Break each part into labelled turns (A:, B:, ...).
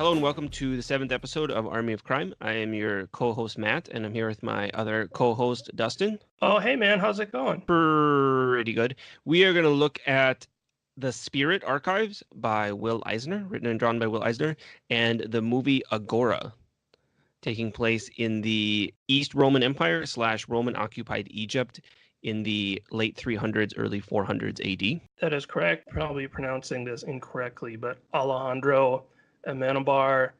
A: Hello and welcome to the 7th episode of Army of Crime. I am your co-host Matt, and I'm here with my other co-host Dustin.
B: Oh, hey man, how's it going?
A: Pretty good. We are going to look at The Spirit Archives by Will Eisner, written and drawn by Will Eisner, and the movie Agora, taking place in the East Roman Empire / Roman-occupied Egypt in the late 300s, early 400s AD.
B: That is correct. Probably pronouncing this incorrectly, but Alejandro Amenabar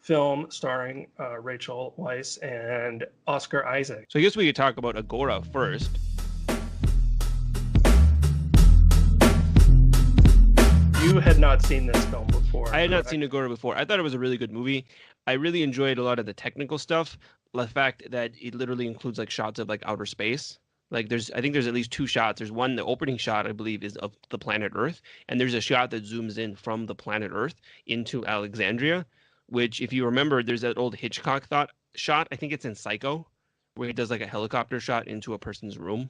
B: film starring Rachel Weisz and Oscar Isaac.
A: So I guess we could talk about Agora first.
B: You had not seen this film before.
A: I had not seen Agora before. I thought it was a really good movie. I really enjoyed a lot of the technical stuff. The fact that it literally includes like shots of like outer space. Like I think there's at least two shots. There's one, the opening shot, I believe, is of the planet Earth. And there's a shot that zooms in from the planet Earth into Alexandria, which if you remember, there's that old Hitchcock shot. I think it's in Psycho, where he does like a helicopter shot into a person's room.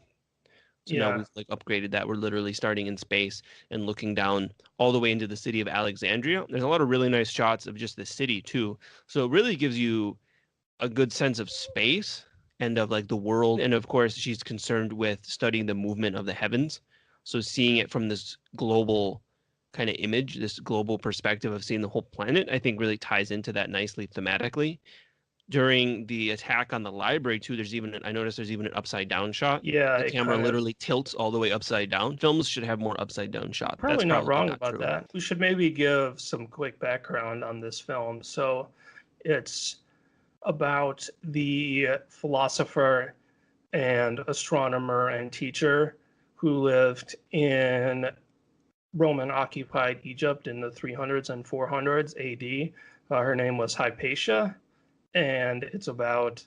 A: So now we've like upgraded that. We're literally starting in space and looking down all the way into the city of Alexandria. There's a lot of really nice shots of just the city too. So it really gives you a good sense of space and of like the world. And of course, she's concerned with studying the movement of the heavens. So seeing it from this global kind of image, this global perspective of seeing the whole planet, I think really ties into that nicely thematically. During the attack on the library too, I noticed there's even an upside down shot.
B: Yeah,
A: The camera literally tilts all the way upside down. Films should have more upside down shots.
B: Probably not wrong about that. We should maybe give some quick background on this film. So it's about the philosopher and astronomer and teacher who lived in Roman-occupied Egypt in the 300s and 400s AD. Her name was Hypatia, and it's about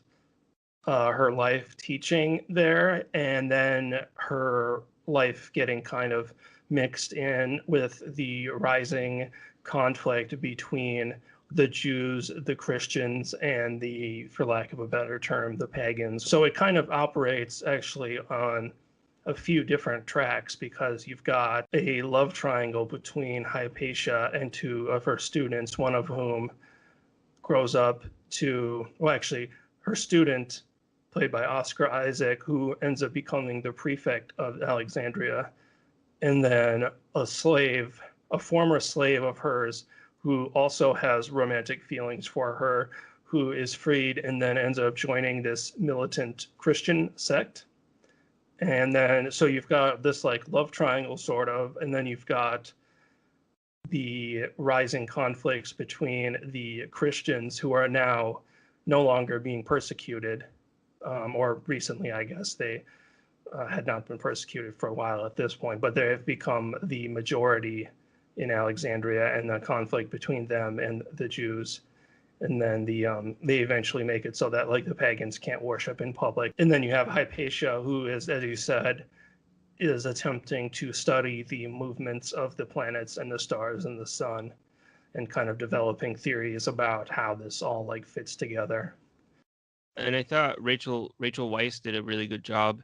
B: her life teaching there, and then her life getting kind of mixed in with the rising conflict between the Jews, the Christians, and the, for lack of a better term, the pagans. So it kind of operates actually on a few different tracks, because you've got a love triangle between Hypatia and two of her students, one of whom grows up to, well, actually, her student, played by Oscar Isaac, who ends up becoming the prefect of Alexandria, and then a former slave of hers, who also has romantic feelings for her, who is freed and then ends up joining this militant Christian sect. And then, so you've got this like love triangle sort of, and then you've got the rising conflicts between the Christians, who are now no longer being persecuted, or recently, I guess they had not been persecuted for a while at this point, but they have become the majority in Alexandria, and the conflict between them and the Jews. And then they eventually make it so that like the pagans can't worship in public. And then you have Hypatia, who is, as you said, is attempting to study the movements of the planets and the stars and the sun, and kind of developing theories about how this all like fits together.
A: And I thought Rachel Weisz did a really good job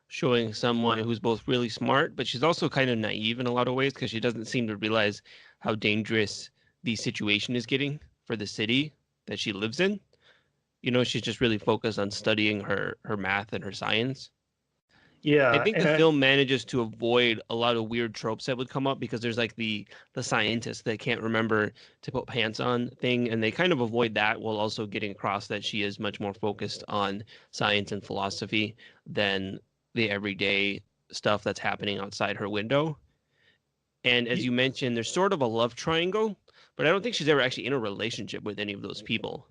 A: showing someone who's both really smart, but she's also kind of naive in a lot of ways, because she doesn't seem to realize how dangerous the situation is getting for the city that she lives in. You know, she's just really focused on studying her math and her science.
B: Yeah,
A: I think the film manages to avoid a lot of weird tropes that would come up, because there's like the scientist that can't remember to put pants on thing, and they kind of avoid that while also getting across that she is much more focused on science and philosophy than the everyday stuff that's happening outside her window. And as you mentioned, there's sort of a love triangle, but I don't think she's ever actually in a relationship with any of those people.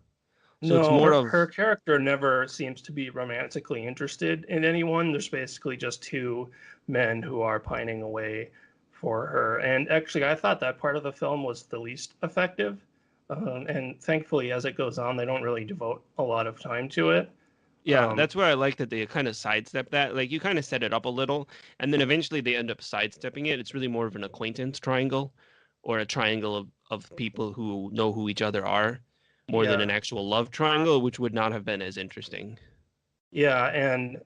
B: So it's more of her character never seems to be romantically interested in anyone. There's basically just two men who are pining away for her. And actually, I thought that part of the film was the least effective. And thankfully, as it goes on, they don't really devote a lot of time to it.
A: Yeah, that's where I like that they kind of sidestep that. Like, you kind of set it up a little, and then eventually they end up sidestepping it. It's really more of an acquaintance triangle, or a triangle of people who know who each other are, more than an actual love triangle, which would not have been as interesting.
B: Yeah, and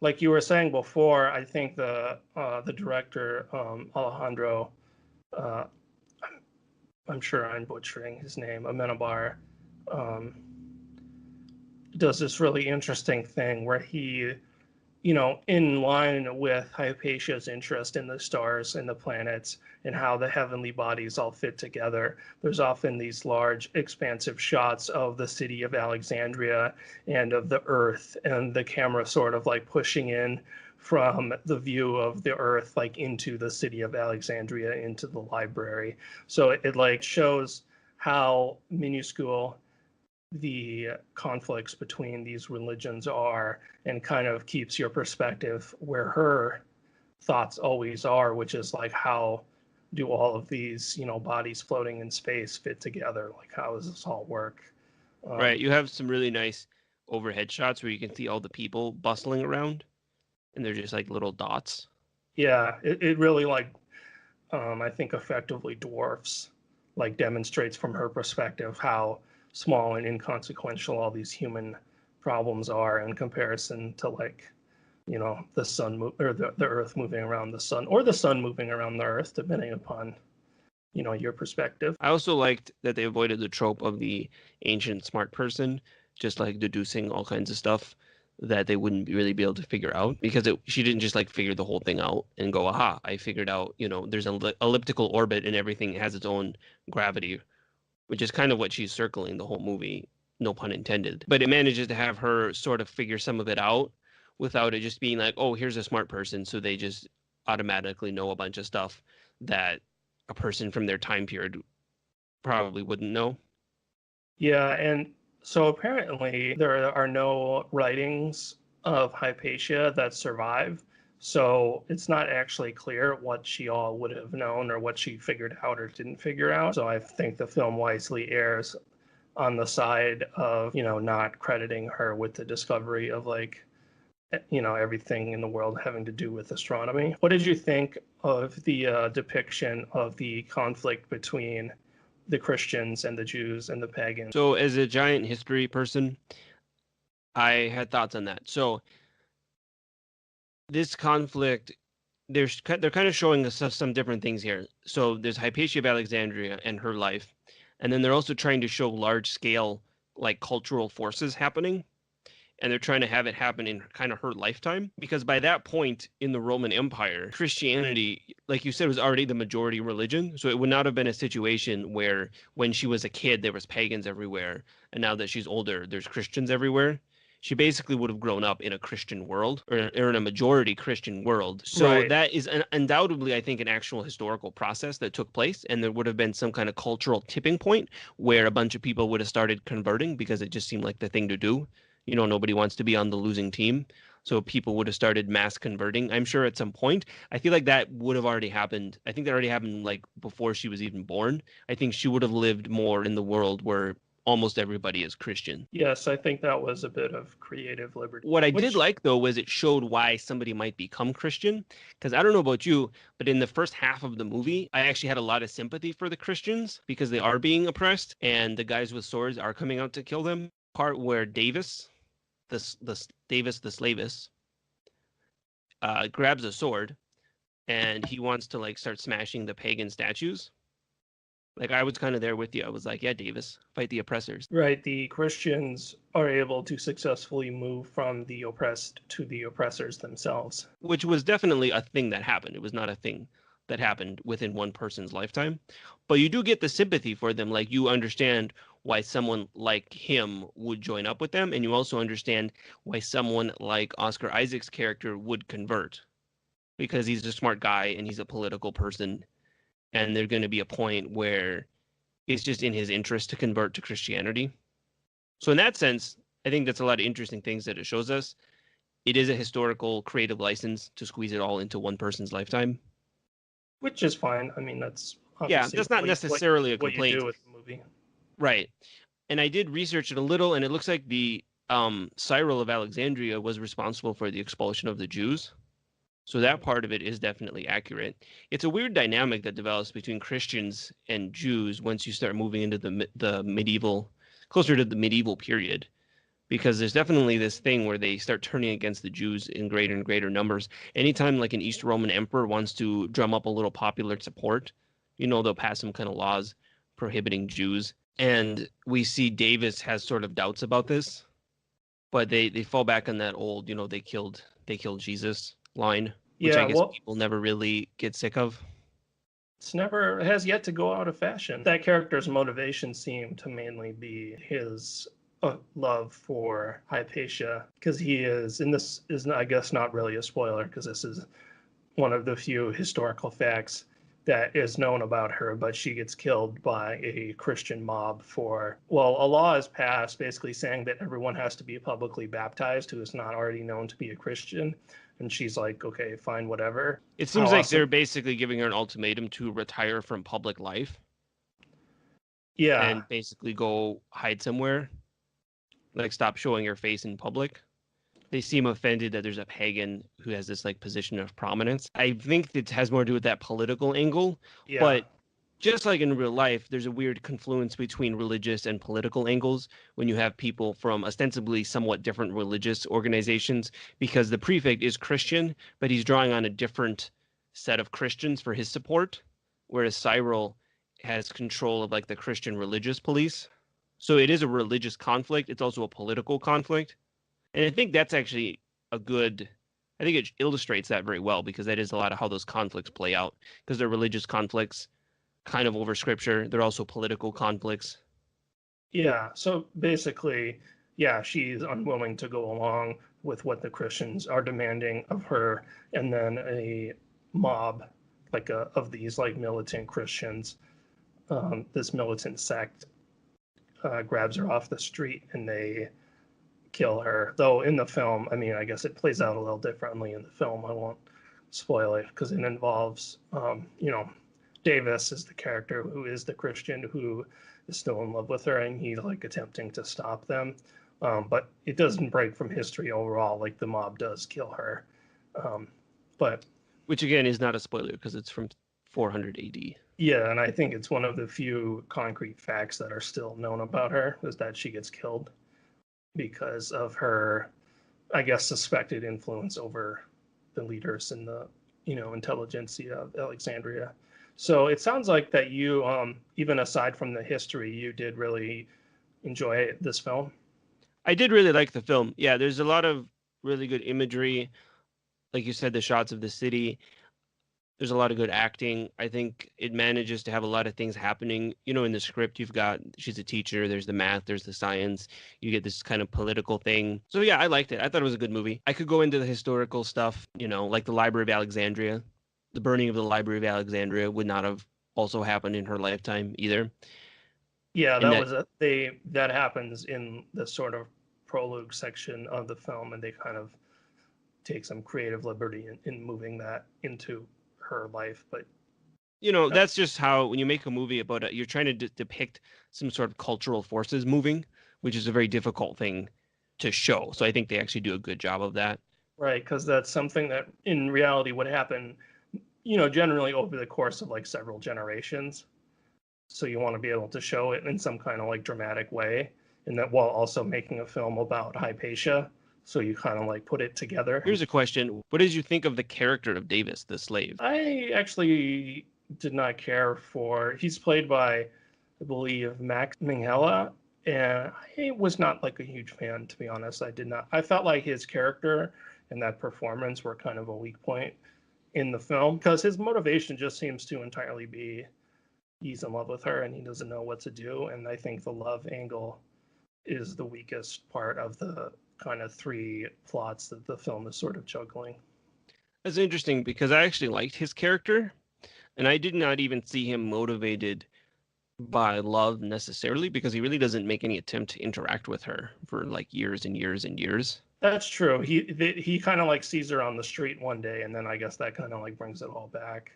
B: like you were saying before, I think the director, Alejandro I'm sure I'm butchering his name, Amenabar, um, does this really interesting thing where he, in line with Hypatia's interest in the stars and the planets and how the heavenly bodies all fit together, there's often these large, expansive shots of the city of Alexandria and of the Earth, and the camera sort of like pushing in from the view of the Earth, like into the city of Alexandria, into the library. So it like shows how minuscule the conflicts between these religions are, and kind of keeps your perspective where her thoughts always are, which is like, how do all of these bodies floating in space fit together? Like, how does this all work?
A: Right. You have some really nice overhead shots where you can see all the people bustling around, and they're just like little dots.
B: Yeah, it really like, I think effectively dwarfs, like demonstrates from her perspective how small and inconsequential all these human problems are in comparison to, like, the sun or the earth moving around the sun, or the sun moving around the earth, depending upon your perspective.
A: I also liked that they avoided the trope of the ancient smart person just like deducing all kinds of stuff that they wouldn't really be able to figure out, because she didn't just like figure the whole thing out and go, aha, I figured out, there's an elliptical orbit and everything has its own gravity, which is kind of what she's circling the whole movie, no pun intended. But it manages to have her sort of figure some of it out without it just being like, oh, here's a smart person, so they just automatically know a bunch of stuff that a person from their time period probably wouldn't know.
B: Yeah, and so apparently there are no writings of Hypatia that survive. So it's not actually clear what she all would have known or what she figured out or didn't figure out. So I think the film wisely errs on the side of, not crediting her with the discovery of, like, everything in the world having to do with astronomy. What did you think of the depiction of the conflict between the Christians and the Jews and the pagans?
A: So as a giant history person, I had thoughts on that. So this conflict, they're kind of showing us some different things here. So there's Hypatia of Alexandria and her life, and then they're also trying to show large scale like cultural forces happening, and they're trying to have it happen in kind of her lifetime, because by that point in the Roman Empire, Christianity, like you said, was already the majority religion. So it would not have been a situation where when she was a kid there was pagans everywhere, and now that she's older there's Christians everywhere. She basically would have grown up in a Christian world, or in a majority Christian world. So
B: Right.
A: that is undoubtedly, I think, an actual historical process that took place, and there would have been some kind of cultural tipping point where a bunch of people would have started converting because it just seemed like the thing to do. Nobody wants to be on the losing team. So people would have started mass converting, I'm sure, at some point. I feel like that would have already happened. I think that already happened like before she was even born. I think she would have lived more in the world where almost everybody is Christian.
B: Yes, I think that was a bit of creative liberty.
A: What I did
B: Which,
A: like, though, was it showed why somebody might become Christian. Because I don't know about you, but in the first half of the movie, I actually had a lot of sympathy for the Christians because they are being oppressed and the guys with swords are coming out to kill them. Part where Davis, Davis the Slavis, grabs a sword and he wants to like start smashing the pagan statues. Like, I was kind of there with you. I was like, yeah, Davis, fight the oppressors.
B: right, the Christians are able to successfully move from the oppressed to the oppressors themselves.
A: Which was definitely a thing that happened. It was not a thing that happened within one person's lifetime. But you do get the sympathy for them. Like, you understand why someone like him would join up with them. And you also understand why someone like Oscar Isaac's character would convert, because he's a smart guy and he's a political person. And there's going to be a point where it's just in his interest to convert to Christianity. So in that sense, I think that's a lot of interesting things that it shows us. It is a historical creative license to squeeze it all into one person's lifetime.
B: Which is fine. I mean, that's
A: Yeah,
B: obviously
A: that's not necessarily a
B: what you
A: complaint.
B: do with the movie.
A: Right. And I did research it a little, and it looks like the Cyril of Alexandria was responsible for the expulsion of the Jews. So that part of it is definitely accurate. It's a weird dynamic that develops between Christians and Jews once you start moving into the medieval, closer to the medieval period, because there's definitely this thing where they start turning against the Jews in greater and greater numbers. Anytime like an East Roman emperor wants to drum up a little popular support, they'll pass some kind of laws prohibiting Jews. And we see Davis has sort of doubts about this, but they fall back on that old, they killed Jesus line, which I
B: Yeah,
A: guess
B: well,
A: people never really get sick of.
B: it has yet to go out of fashion. That character's motivation seemed to mainly be his love for Hypatia, because he is, and this is, I guess, not really a spoiler, because this is one of the few historical facts that is known about her, but she gets killed by a Christian mob for, well, a law is passed basically saying that everyone has to be publicly baptized who is not already known to be a Christian. And she's like, okay, fine, whatever.
A: It
B: How
A: seems like
B: awesome.
A: they're basically giving her an ultimatum to retire from public life
B: Yeah.
A: and basically go hide somewhere, like stop showing her face in public. They seem offended that there's a pagan who has this like position of prominence. I think it has more to do with that political angle,
B: Yeah.
A: but just like in real life, there's a weird confluence between religious and political angles when you have people from ostensibly somewhat different religious organizations, because the prefect is Christian, but he's drawing on a different set of Christians for his support, whereas Cyril has control of like the Christian religious police. So it is a religious conflict. It's also a political conflict. And I think that's actually a good, I think it illustrates that very well, because that is a lot of how those conflicts play out, because they're religious conflicts kind of over scripture. They're also political conflicts.
B: Yeah. So basically, yeah, she's unwilling to go along with what the Christians are demanding of her. And then a mob, of these like militant Christians, this militant sect grabs her off the street and they kill her. Though in the film, I mean, I guess it plays out a little differently in the film. I won't spoil it because it involves, Davis is the character who is the Christian who is still in love with her, and he's like attempting to stop them. But it doesn't break from history overall. Like the mob does kill her. But
A: Which again is not a spoiler because it's from 400 AD.
B: yeah, and I think it's one of the few concrete facts that are still known about her is that she gets killed because of her, I guess, suspected influence over the leaders in the, intelligentsia of Alexandria. So it sounds like that you, even aside from the history, you did really enjoy this film.
A: I did really like the film. Yeah, there's a lot of really good imagery. Like you said, the shots of the city. There's a lot of good acting. I think it manages to have a lot of things happening. In the script, you've got she's a teacher, there's the math, there's the science. You get this kind of political thing. So yeah, I liked it. I thought it was a good movie. I could go into the historical stuff, like the Library of Alexandria. The burning of the Library of Alexandria would not have also happened in her lifetime either.
B: Yeah,
A: And
B: that
A: that
B: was that happens in the sort of prologue section of the film, and they kind of take some creative liberty in moving that into her life. But
A: that's just how when you make a movie about it, you're trying to depict some sort of cultural forces moving, which is a very difficult thing to show. So I think they actually do a good job of that.
B: right, because that's something that in reality would happen, generally over the course of like several generations. So you want to be able to show it in some kind of like dramatic way, and that while also making a film about Hypatia. So you kind of like put it together.
A: Here's a question. What did you think of the character of Davis, the slave?
B: I actually did not care for. He's played by, I believe, Max Minghella, and I was not like a huge fan, to be honest. I did not. I felt like his character and that performance were kind of a weak point in the film because his motivation just seems to entirely be he's in love with her and he doesn't know what to do. And I think the love angle is the weakest part of the kind of three plots that the film is sort of juggling.
A: That's interesting because I actually liked his character, and I did not even see him motivated by love necessarily because he really doesn't make any attempt to interact with her for like years and years and years.
B: That's true. He kind of like sees her on the street one day, and then I guess that kind of like brings it all back.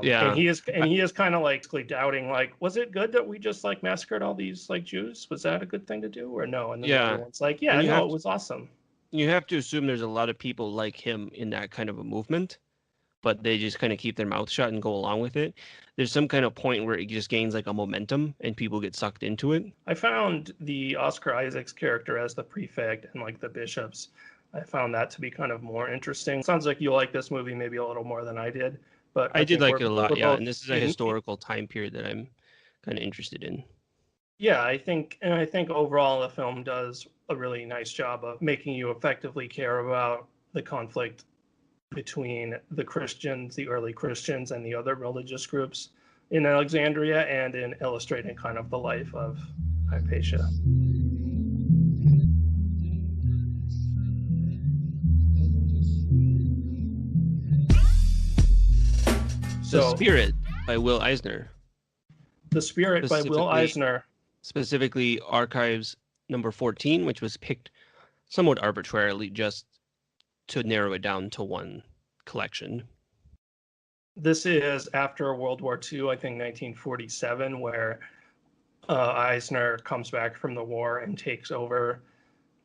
A: Yeah.
B: And he is kind of like doubting, like, was it good that we just like massacred all these like Jews? Was that a good thing to do or no? And then
A: Yeah.
B: everyone's like, yeah, no, it was awesome.
A: You have to assume there's a lot of people like him in that kind of a movement, but they just kind of keep their mouth shut and go along with it. There's some kind of point where it just gains like a momentum and people get sucked into it.
B: I found the Oscar Isaacs character as the prefect and like the bishops, I found that to be kind of more interesting. Sounds like you like this movie maybe a little more than I did. But
A: I did like it a lot, yeah.
B: both,
A: And this is a historical time period that I'm kind of interested in.
B: Yeah, I think overall the film does a really nice job of making you effectively care about the conflict between the Christians, the early Christians, and the other religious groups in Alexandria, and in illustrating kind of the life of Hypatia.
A: The
B: So,
A: Spirit by Will Eisner,
B: The Spirit by Will
A: specifically
B: Eisner.
A: specifically Archives number 14, which was picked somewhat arbitrarily just to narrow it down to one collection.
B: This is after World War II, I think 1947, where Eisner comes back from the war and takes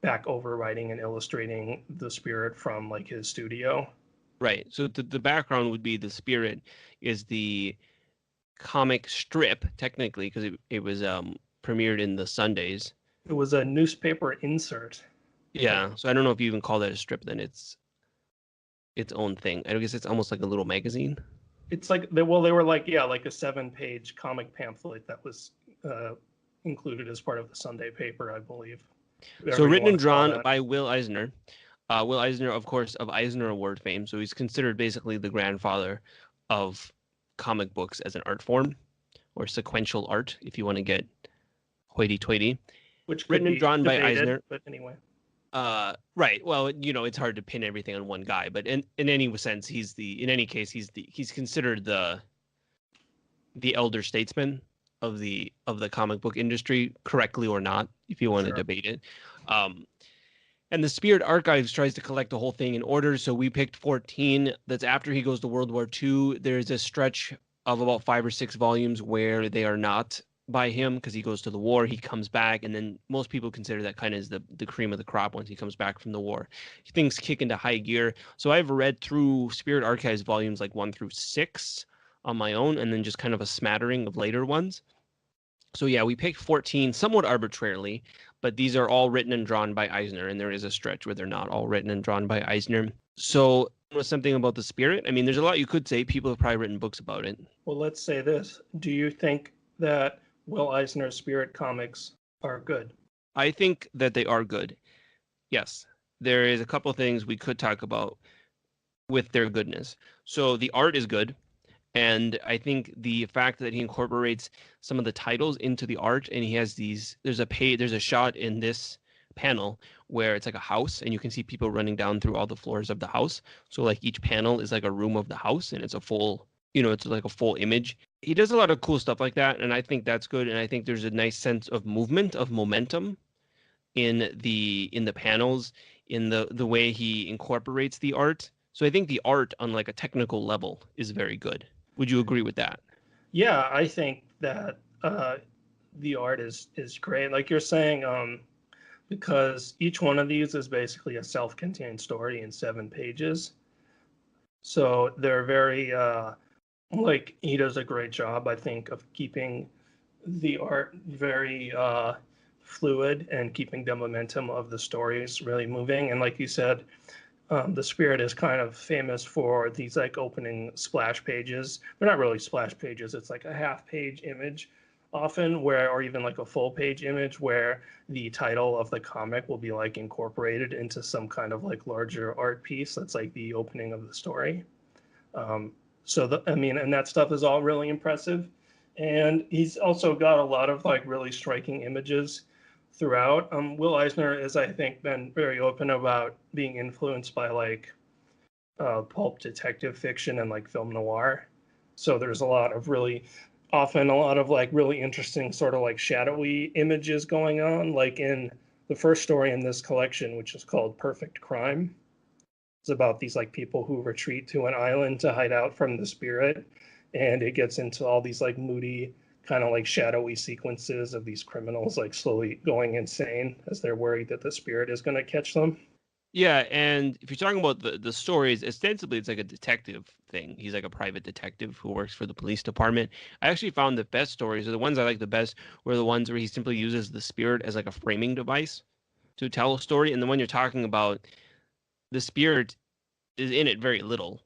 B: back over writing and illustrating The Spirit from like his studio.
A: Right. So the background would be The Spirit is the comic strip, technically, because it was premiered in the Sundays.
B: It was a newspaper insert.
A: Yeah. So I don't know if you even call that a strip, then it's its own thing. I guess it's almost like a little magazine.
B: It's like they were like like a 7-page comic pamphlet that was included as part of the Sunday paper, I believe.
A: So written and drawn by Will Eisner. Will Eisner, of course, of Eisner Award fame. So he's considered basically the grandfather of comic books as an art form, or sequential art, if you want to get hoity-toity.
B: Which
A: written and drawn by Eisner.
B: But anyway.
A: Right. Well, it's hard to pin everything on one guy, but in any sense, he's considered the elder statesman of the comic book industry, correctly or not, if you want to debate it. And the Spirit Archives tries to collect the whole thing in order. So we picked 14. That's after he goes to World War II. There's a stretch of about 5 or 6 volumes where they are not by him because he goes to the war, he comes back, and then most people consider that kind of is the cream of the crop once he comes back from the war. Things kick into high gear. So I've read through Spirit Archives volumes like 1 through 6 on my own, and then just kind of a smattering of later ones. So yeah, we picked 14 somewhat arbitrarily, but these are all written and drawn by Eisner, and there is a stretch where they're not all written and drawn by Eisner. So something about the Spirit. I mean, there's a lot you could say. People have probably written books about it.
B: Well, let's say this. Do you think that Will Eisner's Spirit comics are good?
A: I think that they are good. Yes. There is a couple things we could talk about with their goodness. So the art is good. And I think the fact that he incorporates some of the titles into the art, and he has there's a shot in this panel where it's like a house and you can see people running down through all the floors of the house. So like each panel is like a room of the house and it's a full, it's like a full image. He does a lot of cool stuff like that. And I think that's good. And I think there's a nice sense of movement, of momentum in the panels, in the way he incorporates the art. So I think the art on like a technical level is very good. Would you agree with that?
B: Yeah, I think that the art is great. Like you're saying, because each one of these is basically a self-contained story in 7 pages. So they're very, like he does a great job, I think, of keeping the art very fluid and keeping the momentum of the stories really moving. And like you said, the Spirit is kind of famous for these like opening splash pages. They're not really splash pages. It's like a half-page image often, or even like a full-page image where the title of the comic will be like incorporated into some kind of like larger art piece. That's like the opening of the story. And that stuff is all really impressive. And he's also got a lot of like really striking images throughout. Will Eisner has, I think, been very open about being influenced by like pulp detective fiction and like film noir. So there's often a lot of like really interesting sort of like shadowy images going on, like in the first story in this collection, which is called Perfect Crime. It's about these like people who retreat to an island to hide out from the Spirit, and it gets into all these like moody kind of like shadowy sequences of these criminals like slowly going insane as they're worried that the Spirit is going to catch them.
A: Yeah, and if you're talking about the stories, ostensibly it's like a detective thing. He's like a private detective who works for the police department. I actually found the best stories, or the ones I like the best, were the ones where he simply uses the Spirit as like a framing device to tell a story. And the one you're talking about, the Spirit is in it very little.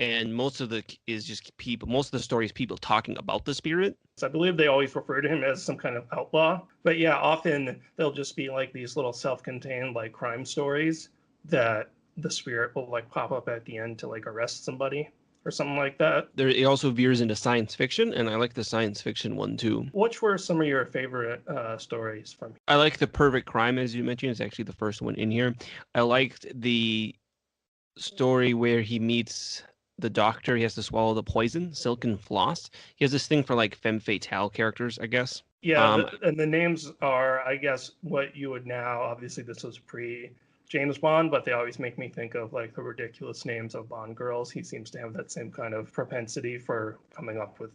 A: and most of the is just people. Most of the story is people talking about the spirit.
B: I believe they always refer to him as some kind of outlaw. But yeah, often they'll just be like these little self-contained like crime stories that the spirit will like pop up at the end to like arrest somebody or something like that.
A: It also veers into science fiction, and I like the science fiction one too.
B: Which were some of your favorite stories from?
A: I like the Perfect Crime, as you mentioned. It's actually the first one in here. I liked the story where he meets the doctor. He has to swallow the poison, Silken Floss. He has this thing for like femme fatale characters, I guess.
B: Yeah, and the names are, I guess, what you would now. Obviously, this was pre James Bond, but they always make me think of like the ridiculous names of Bond girls. He seems to have that same kind of propensity for coming up with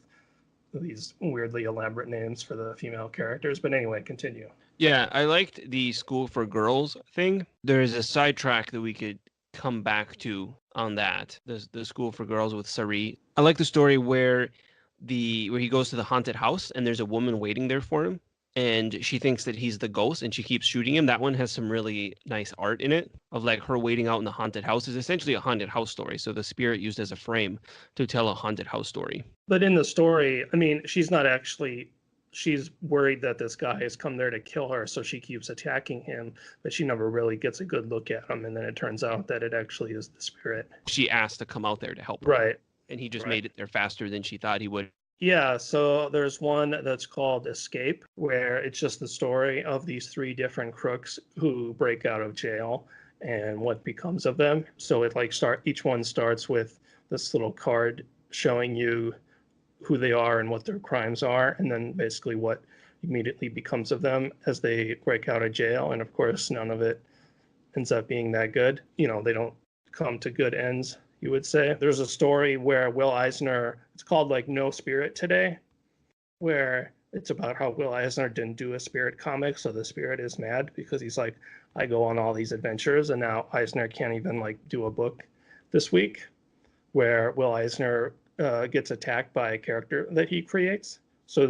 B: these weirdly elaborate names for the female characters. But anyway, continue.
A: Yeah, I liked the School for Girls thing. There's a sidetrack that we could come back to on that. The School for Girls with Sari. I like the story where he goes to the haunted house and there's a woman waiting there for him, and she thinks that he's the ghost and she keeps shooting him. That one has some really nice art in it of like her waiting out in the haunted house. Is essentially a haunted house story. So the spirit used as a frame to tell a haunted house story.
B: But in the story, I mean, she's not actually. She's worried that this guy has come there to kill her, so she keeps attacking him, but she never really gets a good look at him. And then it turns out that it actually is the spirit.
A: She asked to come out there to help her.
B: Right.
A: And he just made it there faster than she thought he would.
B: Yeah, so there's one that's called Escape, where it's just the story of these three different crooks who break out of jail and what becomes of them. So it like each one starts with this little card showing you who they are and what their crimes are, and then basically what immediately becomes of them as they break out of jail. And of course, none of it ends up being that good. You know, they don't come to good ends, you would say. There's a story where Will Eisner, it's called like No Spirit Today, where it's about how Will Eisner didn't do a spirit comic, so the spirit is mad because he's like, I go on all these adventures, and now Eisner can't even like do a book this week, where Will Eisner gets attacked by a character that he creates. So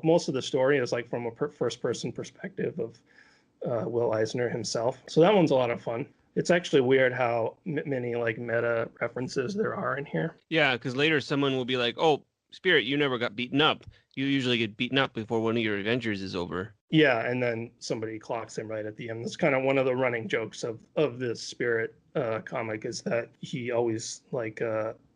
B: most of the story is like from a first-person perspective of Will Eisner himself. So that one's a lot of fun. It's actually weird how many like meta references there are in here.
A: Yeah, because later someone will be like, "Oh, Spirit, you never got beaten up. You usually get beaten up before one of your adventures is over."
B: Yeah, and then somebody clocks him right at the end. That's kind of one of the running jokes of this Spirit comic, is that he always like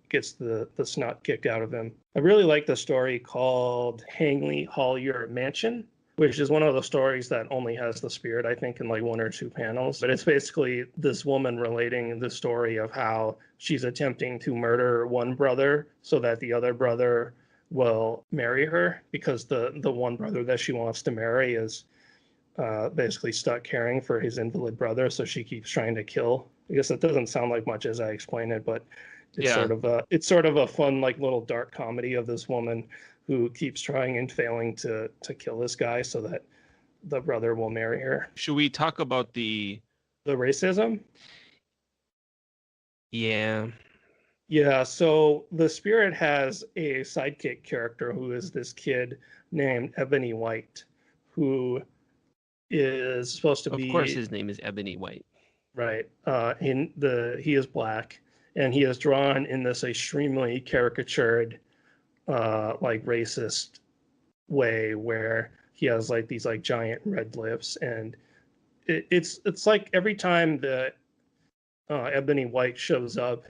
B: gets the snot kicked out of him. I really like the story called Hangley Hallyer Mansion, which is one of the stories that only has the spirit, I think, in like one or two panels. But it's basically this woman relating the story of how she's attempting to murder one brother so that the other brother will marry her, because the one brother that she wants to marry is basically stuck caring for his invalid brother. So she keeps trying to kill. I guess that doesn't sound like much as I explain it, but it's sort of a fun like little dark comedy of this woman who keeps trying and failing to kill this guy so that the brother will marry her.
A: Should we talk about the
B: racism?
A: Yeah.
B: Yeah, so the spirit has a sidekick character who is this kid named Ebony White, who is supposed to be...
A: Of course his name is Ebony White.
B: Right. He is black, and he is drawn in this extremely caricatured like racist way, where he has like these like giant red lips, and it's like every time that Ebony White shows up,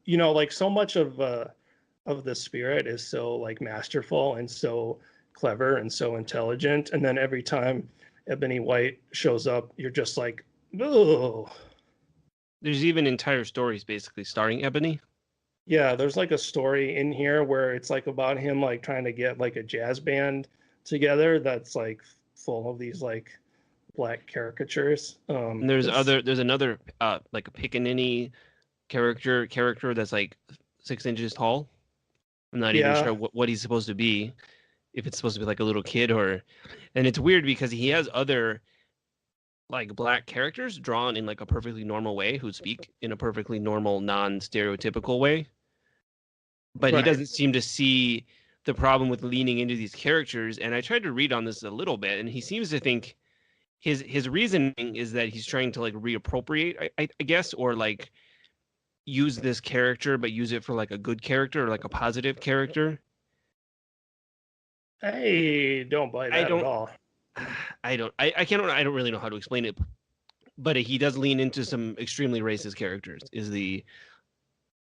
B: you know, like so much of the spirit is so like masterful and so clever and so intelligent, and then every time Ebony White shows up, you're just like, oh.
A: There's even entire stories basically starring Ebony.
B: Yeah, there's like a story in here where it's like about him like trying to get like a jazz band together that's like full of these like black caricatures.
A: And there's another like a Pickaninny character that's like 6 inches tall. I'm not even sure what he's supposed to be, if it's supposed to be like a little kid or, and it's weird because he has other like black characters drawn in like a perfectly normal way who speak in a perfectly normal, non-stereotypical way. But he doesn't seem to see the problem with leaning into these characters. And I tried to read on this a little bit, and he seems to think his reasoning is that he's trying to like reappropriate, I guess, or like use this character, but use it for like a good character or like a positive character.
B: I don't buy
A: I
B: that at
A: don't,
B: all.
A: I don't, I can't, I don't really know how to explain it, but he does lean into some extremely racist characters.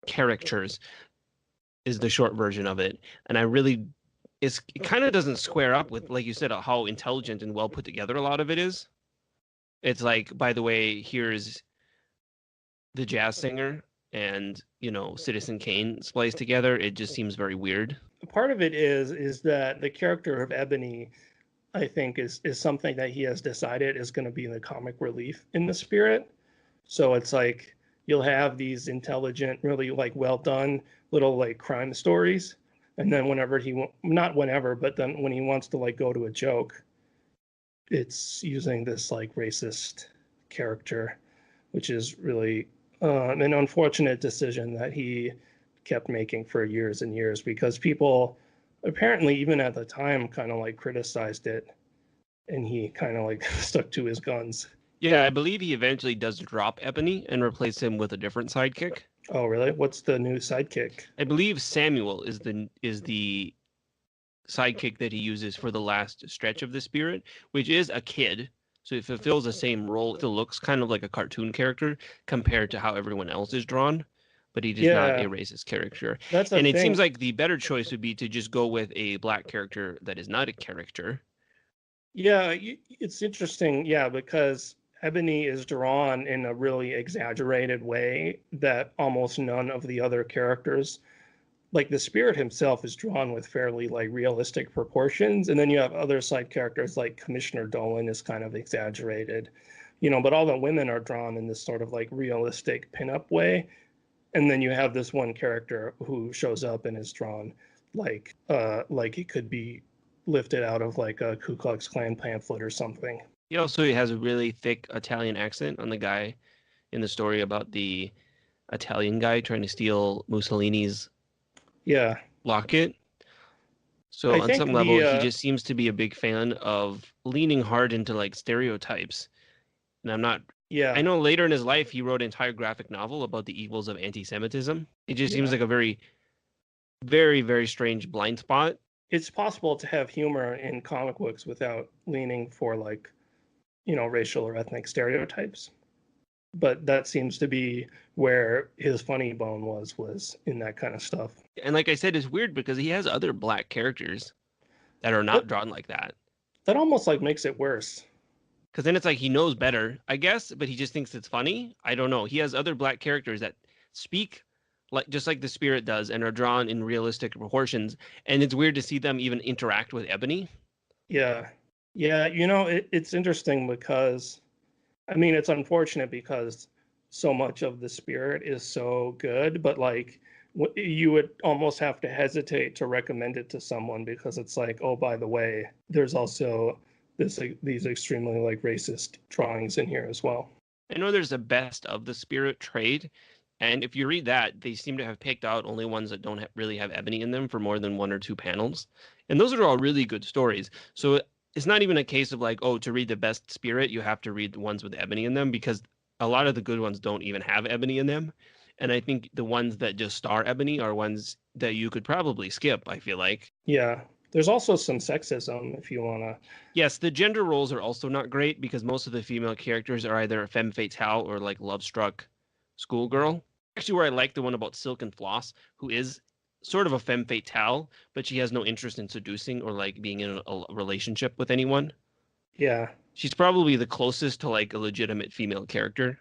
A: Characters is the short version of it, and I really, it kind of doesn't square up with, like you said, how intelligent and well put together a lot of it is. It's like, by the way, here's the jazz singer and Citizen Kane spliced together. It just seems very weird.
B: Part of it is that the character of Ebony, I think, is something that he has decided is going to be the comic relief in the Spirit. So it's like you'll have these intelligent, really like well done little like crime stories, and then whenever not whenever, but then when he wants to like go to a joke, it's using this like racist character, which is really an unfortunate decision that he kept making for years and years, because people apparently even at the time kind of like criticized it, and he kind of like stuck to his guns.
A: Yeah, I believe he eventually does drop Ebony and replace him with a different sidekick.
B: Oh, really? What's the new sidekick?
A: I believe Samuel is the sidekick that he uses for the last stretch of the Spirit, which is a kid. So it fulfills the same role. It looks kind of like a cartoon character compared to how everyone else is drawn, but he is not a
B: Yeah,
A: racist character.
B: that's a
A: And it seems
B: thing.
A: like the better choice would be to just go with a black character that is not a character.
B: Yeah, it's interesting. Yeah, because Ebony is drawn in a really exaggerated way that almost none of the other characters, like the Spirit himself, is drawn with fairly like realistic proportions, and then you have other side characters like Commissioner Dolan is kind of exaggerated, but all the women are drawn in this sort of like realistic pinup way, and then you have this one character who shows up and is drawn like it could be lifted out of like a Ku Klux Klan pamphlet or something.
A: He also has a really thick Italian accent on the guy in the story about the Italian guy trying to steal Mussolini's
B: Yeah,
A: locket. So
B: I
A: on
B: think
A: some level, he just seems to be a big fan of leaning hard into like stereotypes. And I
B: yeah,
A: know later in his life, he wrote an entire graphic novel about the evils of anti-Semitism. It just seems
B: yeah.
A: like a very, very, very strange blind spot.
B: It's possible to have humor in comic books without leaning for like, racial or ethnic stereotypes. But that seems to be where his funny bone was in that kind of stuff.
A: And like I said, it's weird because he has other black characters that are not
B: That
A: drawn like that.
B: that almost like makes it worse.
A: Because then it's like he knows better, I guess, but he just thinks it's funny. I don't know. He has other black characters that speak like just like the Spirit does and are drawn in realistic proportions. And it's weird to see them even interact with Ebony.
B: Yeah. Yeah, it's interesting because I mean, it's unfortunate because so much of the Spirit is so good, but like you would almost have to hesitate to recommend it to someone because it's like, oh, by the way, there's also these extremely like racist drawings in here as well.
A: I know there's a best of the Spirit trade. And if you read that, they seem to have picked out only ones that don't really have Ebony in them for more than one or two panels. And those are all really good stories. So it's not even a case of like, oh, to read the best Spirit, you have to read the ones with Ebony in them, because a lot of the good ones don't even have Ebony in them. And I think the ones that just star Ebony are ones that you could probably skip, I feel like.
B: Yeah. There's also some sexism if you want to.
A: Yes, the gender roles are also not great because most of the female characters are either a femme fatale or like love-struck schoolgirl. Actually, where I like the one about Silk and Floss, who is sort of a femme fatale, but she has no interest in seducing or like being in a relationship with anyone.
B: Yeah.
A: She's probably the closest to like a legitimate female character.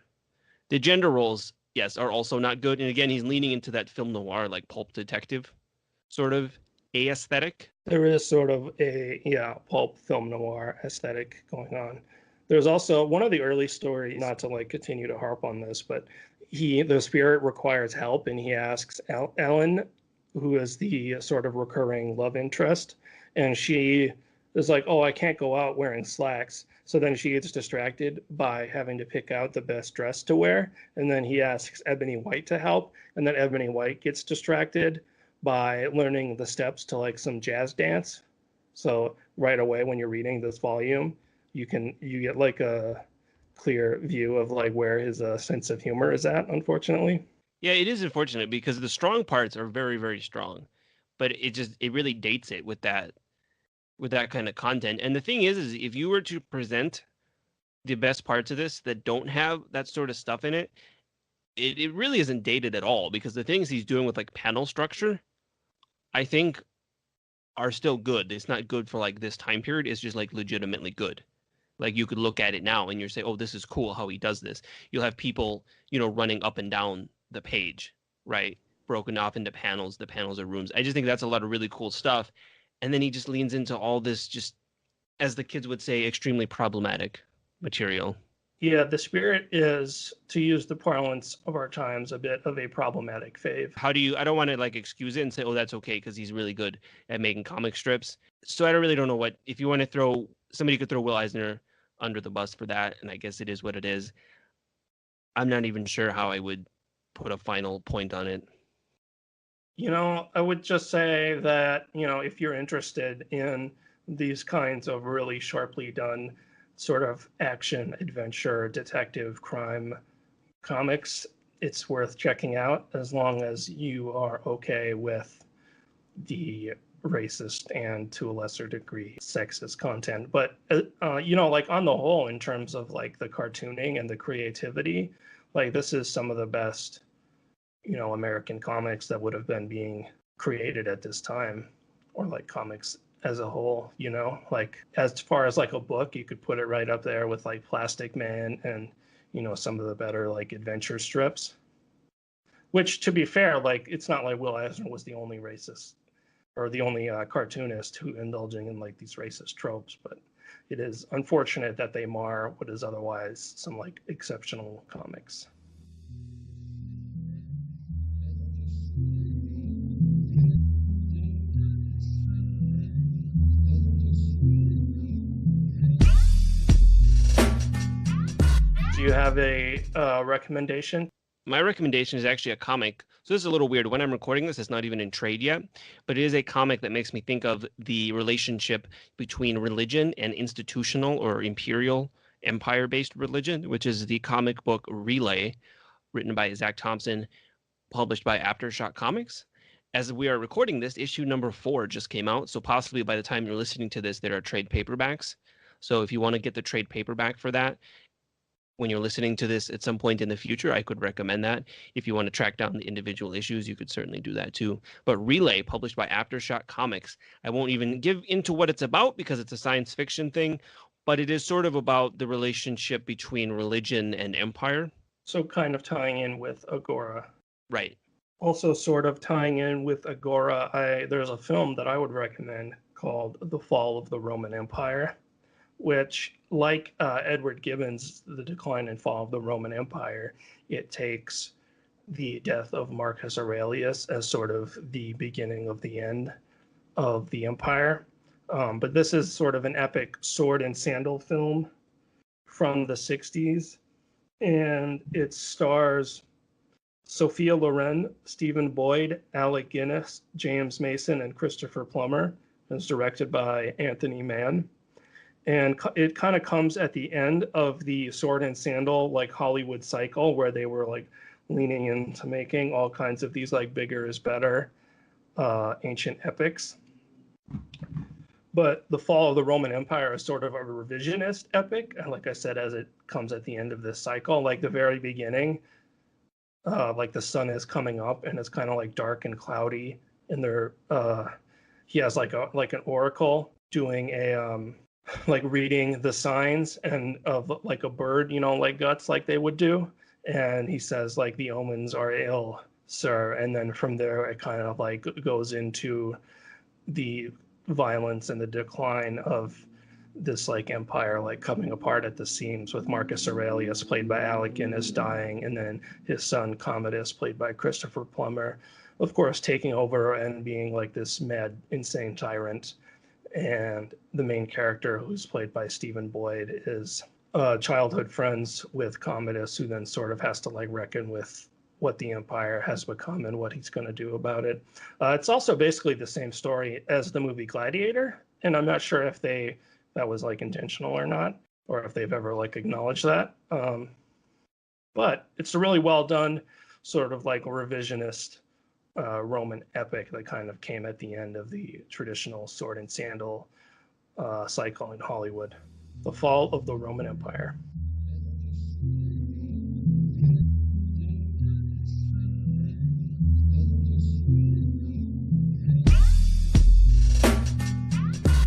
A: The gender roles, yes, are also not good. And again, he's leaning into that film noir, like pulp detective sort of aesthetic.
B: There is sort of a pulp film noir aesthetic going on. There's also one of the early stories, not to like continue to harp on this, but the Spirit requires help, and he asks Ellen, who is the sort of recurring love interest, and she is like, oh, I can't go out wearing slacks. So then she gets distracted by having to pick out the best dress to wear, and then he asks Ebony White to help, and then Ebony White gets distracted by learning the steps to like some jazz dance. So right away when you're reading this volume, you get like a clear view of like where his sense of humor is at, unfortunately.
A: Yeah, it is unfortunate because the strong parts are very, very strong, but it really dates it with that kind of content. And the thing is if you were to present the best parts of this that don't have that sort of stuff in it, it really isn't dated at all because the things he's doing with like panel structure, I think are still good. It's not good for like this time period. It's just like legitimately good. Like you could look at it now and you say, "Oh, this is cool how he does this." You'll have people, running up and down the page, right? Broken off into panels. The panels are rooms. I just think that's a lot of really cool stuff. And then he just leans into all this just, as the kids would say, extremely problematic material.
B: Yeah, the spirit is, to use the parlance of our times, a bit of a problematic fave.
A: How do you? I don't want to like excuse it and say, "Oh, that's okay," because he's really good at making comic strips. So I don't know what if you want to throw somebody could throw Will Eisner under the bus for that, and I guess it is what it is. I'm not even sure how I would put a final point on it.
B: I would just say that, if you're interested in these kinds of really sharply done sort of action, adventure, detective, crime comics, it's worth checking out as long as you are okay with the racist and to a lesser degree sexist content. But like on the whole, in terms of like the cartooning and the creativity, like this is some of the best American comics that would have been being created at this time, or like comics as a whole, like as far as like a book, you could put it right up there with like Plastic Man and some of the better like adventure strips. Which, to be fair, like it's not like Will Eisner was the only racist or the only cartoonist who indulging in like these racist tropes, but it is unfortunate that they mar what is otherwise some like exceptional comics. Do you have a recommendation?
A: My recommendation is actually a comic. So this is a little weird. When I'm recording this, it's not even in trade yet, but it is a comic that makes me think of the relationship between religion and institutional or imperial empire-based religion, which is the comic book Relay, written by Zach Thompson, published by Aftershock Comics. As we are recording this, issue number 4 just came out, so possibly by the time you're listening to this, there are trade paperbacks. So if you want to get the trade paperback for that, when you're listening to this at some point in the future, I could recommend that. If you want to track down the individual issues, you could certainly do that too. But Relay, published by Aftershock Comics, I won't even give into what it's about because it's a science fiction thing, but it is sort of about the relationship between religion and empire.
B: So kind of tying in with Agora.
A: Right.
B: Also sort of tying in with Agora, there's a film that I would recommend called The Fall of the Roman Empire, which, like Edward Gibbon's The Decline and Fall of the Roman Empire, it takes the death of Marcus Aurelius as sort of the beginning of the end of the empire. But this is sort of an epic sword and sandal film from the 60s, and it stars Sophia Loren, Stephen Boyd, Alec Guinness, James Mason, and Christopher Plummer. It's directed by Anthony Mann. And it kind of comes at the end of the sword and sandal like Hollywood cycle where they were like leaning into making all kinds of these like bigger is better ancient epics. But the fall of the Roman Empire is sort of a revisionist epic. And like I said, as it comes at the end of this cycle, like the very beginning, like the sun is coming up and it's kind of like dark and cloudy. And he has like an oracle doing a like reading the signs and of like a bird, like guts, like they would do. And he says like the omens are ill, sir. And then from there, it kind of like goes into the violence and the decline of this like empire like coming apart at the seams with Marcus Aurelius played by Alec Guinness dying, and then his son Commodus played by Christopher Plummer, of course, taking over and being like this mad, insane tyrant. And the main character, who's played by Stephen Boyd, is childhood friends with Commodus, who then sort of has to like reckon with what the empire has become and what he's going to do about it. It's also basically the same story as the movie Gladiator, and I'm not sure if that was like intentional or not, or if they've ever like acknowledged that. But it's a really well done sort of like revisionist Roman epic that kind of came at the end of the traditional sword and sandal cycle in Hollywood. The Fall of the Roman Empire.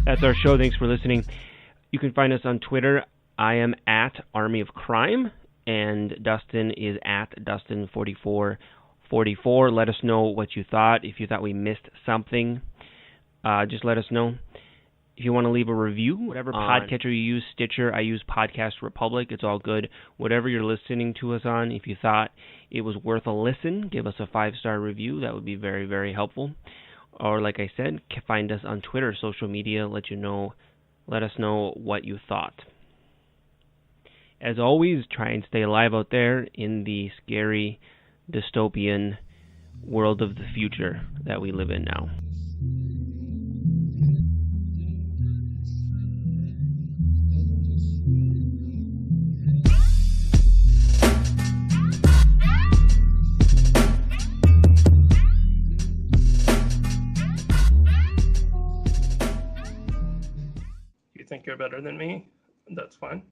A: That's our show. Thanks for listening. You can find us on Twitter. I am at Army of Crime, and Dustin is at Dustin4444. Let us know what you thought. If you thought we missed something, just let us know. If you want to leave a review, whatever podcatcher you use, Stitcher, I use Podcast Republic. It's all good. Whatever you're listening to us on, if you thought it was worth a listen, give us a 5-star review. That would be very, very helpful. Or like I said, find us on Twitter, social media, let us know what you thought. As always, try and stay alive out there in the scary, dystopian world of the future that we live in now.
B: You think you're better than me? That's fine.